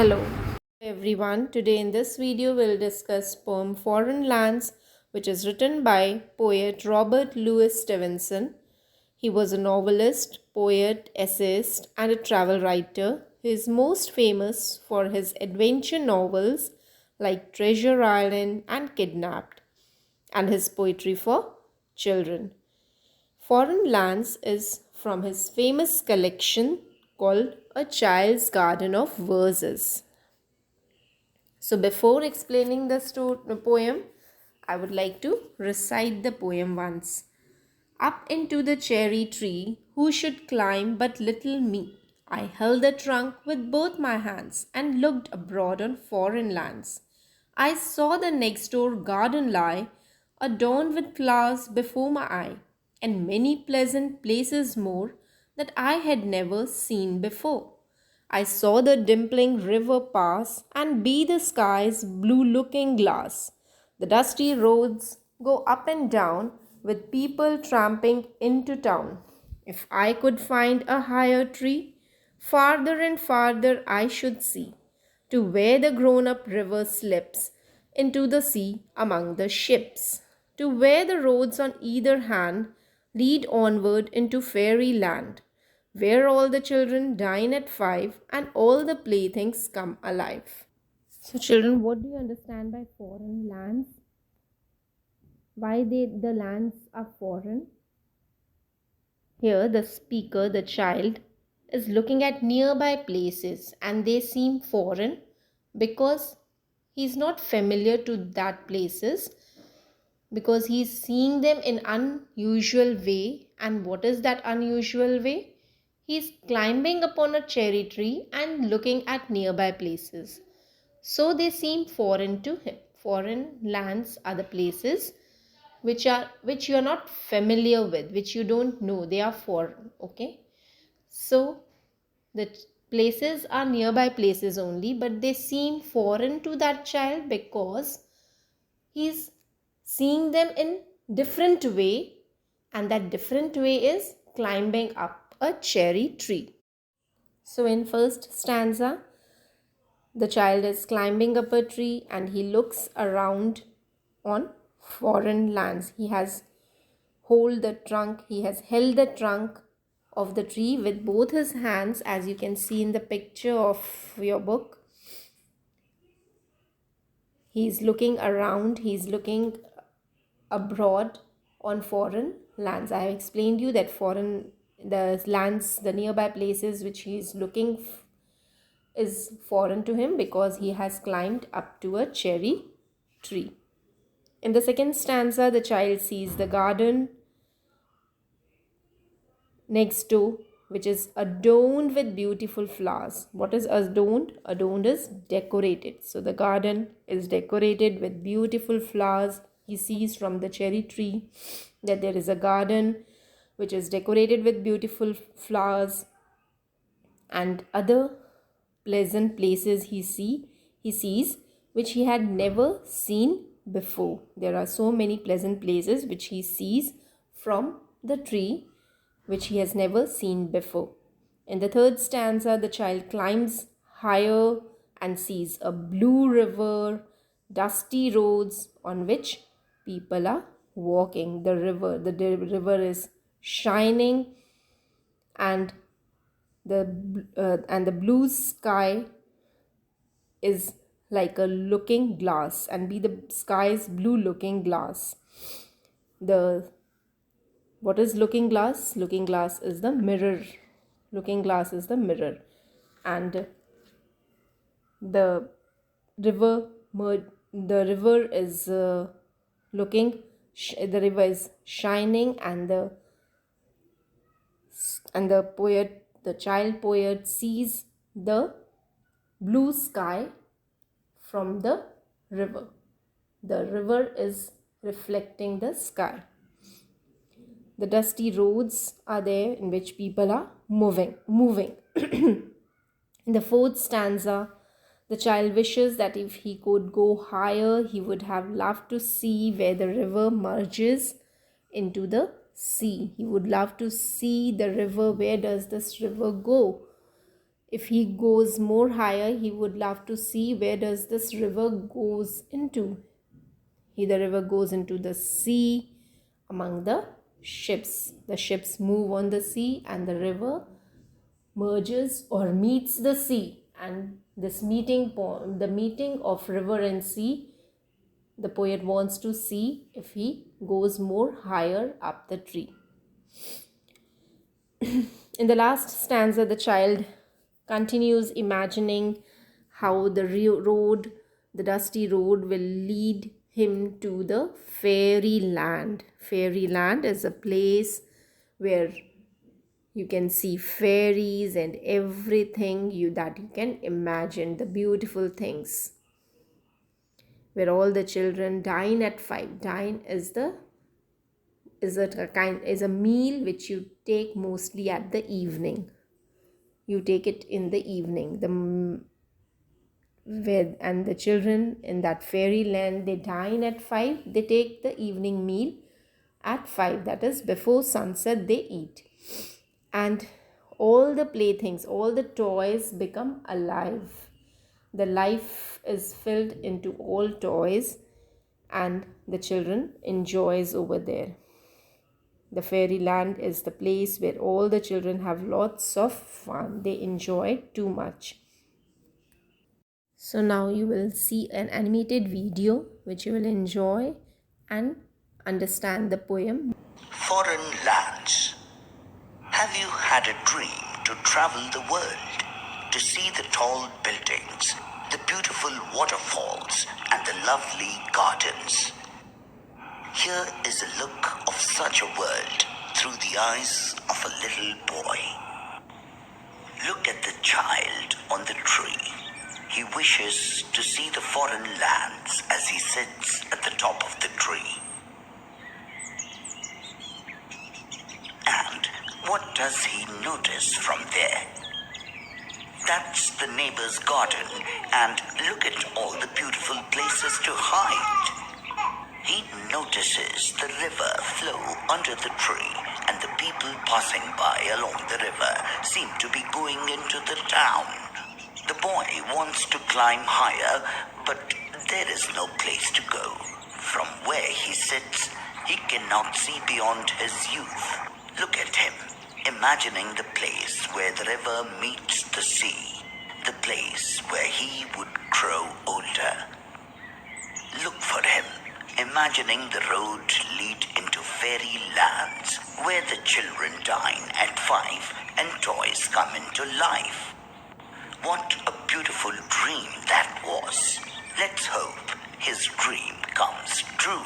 Hello everyone. Today in this video we'll discuss poem Foreign Lands, which is written by poet Robert Louis Stevenson. He was a novelist, poet, essayist and a travel writer. He is most famous for his adventure novels like Treasure Island and Kidnapped and his poetry for children. Foreign Lands is from his famous collection called A Child's Garden of Verses. So, before explaining the poem, I would like to recite the poem once. Up into the cherry tree, who should climb but little me? I held the trunk with both my hands and looked abroad on foreign lands. I saw the next door garden lie, adorned with flowers before my eye, and many pleasant places more that I had never seen before. I saw the dimpling river pass and be the sky's blue looking glass. The dusty roads go up and down with people tramping into town. If I could find a higher tree, farther and farther I should see, to where the grown up river slips into the sea among the ships, to where the roads on either hand lead onward into fairyland, where all the children dine at 5 and all the playthings come alive. So, children, what do you understand by foreign lands? Why the lands are foreign? Here, the speaker, the child, is looking at nearby places and they seem foreign because he's not familiar to that places, because he's seeing them in unusual way. And what is that unusual way? He's climbing upon a cherry tree and looking at nearby places, so they seem foreign to him. Foreign lands are the places which you are not familiar with, which you don't know, they are foreign. Okay, so the places are nearby places only, but they seem foreign to that child because he's seeing them in different way, and that different way is climbing up a cherry tree. So in first stanza, the child is climbing up a tree and he looks around on foreign lands. He has held the trunk of the tree with both his hands, as you can see in the picture of your book. He's looking around, he's looking abroad on foreign lands. I have explained you that the lands, the nearby places which he is looking is foreign to him because he has climbed up to a cherry tree. In the second stanza, the child sees the garden next door, which is adorned with beautiful flowers. What is adorned? Adorned is decorated. So the garden is decorated with beautiful flowers. He sees from the cherry tree that there is a garden which is decorated with beautiful flowers and other pleasant places he sees which he had never seen before. There are so many pleasant places which he sees from the tree which he has never seen before. In the third stanza, the child climbs higher and sees a blue river, dusty roads on which people are walking. The river is shining, and the blue sky is like a looking glass, and be the sky's blue looking glass. The What is looking glass? Looking glass is the mirror. Looking glass is the mirror. And the river the river is the river is shining, and the child poet sees the blue sky from the river. The river is reflecting the sky. The dusty roads are there in which people are moving. In the fourth stanza, the child wishes that if he could go higher, he would have loved to see where the river merges into the sea. He would love to see the river. Where does this river go? If he goes more higher, he would love to see where does this river goes into. The river goes into the sea among the ships. The ships move on the sea and the river merges or meets the sea. And this the meeting of river and sea, the poet wants to see if he goes more higher up the tree. In the last stanza, the child continues imagining how the road, the dusty road, will lead him to the fairyland. Fairyland is a place where you can see fairies and everything that you can imagine, the beautiful things, where all the children dine at 5. Dine is a meal which you take mostly at the evening. You take it in the evening. And the children in that fairyland, they dine at 5. They take the evening meal at 5. That is before sunset they eat. And all the playthings, all the toys become alive. The life is filled into all toys and the children enjoys over there. The fairyland is the place where all the children have lots of fun. They enjoy too much. So now you will see an animated video which you will enjoy and understand the poem. Foreign lands. Have you had a dream to travel the world, to see the tall buildings, the beautiful waterfalls, and the lovely gardens? Here is a look of such a world through the eyes of a little boy. Look at the child on the tree. He wishes to see the foreign lands as he sits at the top of the tree. And what does he notice from there? That's the neighbor's garden, and look at all the beautiful places to hide. He notices the river flow under the tree, and the people passing by along the river seem to be going into the town. The boy wants to climb higher, but there is no place to go. From where he sits, he cannot see beyond his youth. Look at him, imagining the place where the river meets the sea, the place where he would grow older. Look for him, imagining the road lead into fairy lands where the children dine at 5 and toys come into life. What a beautiful dream that was. Let's hope his dream comes true.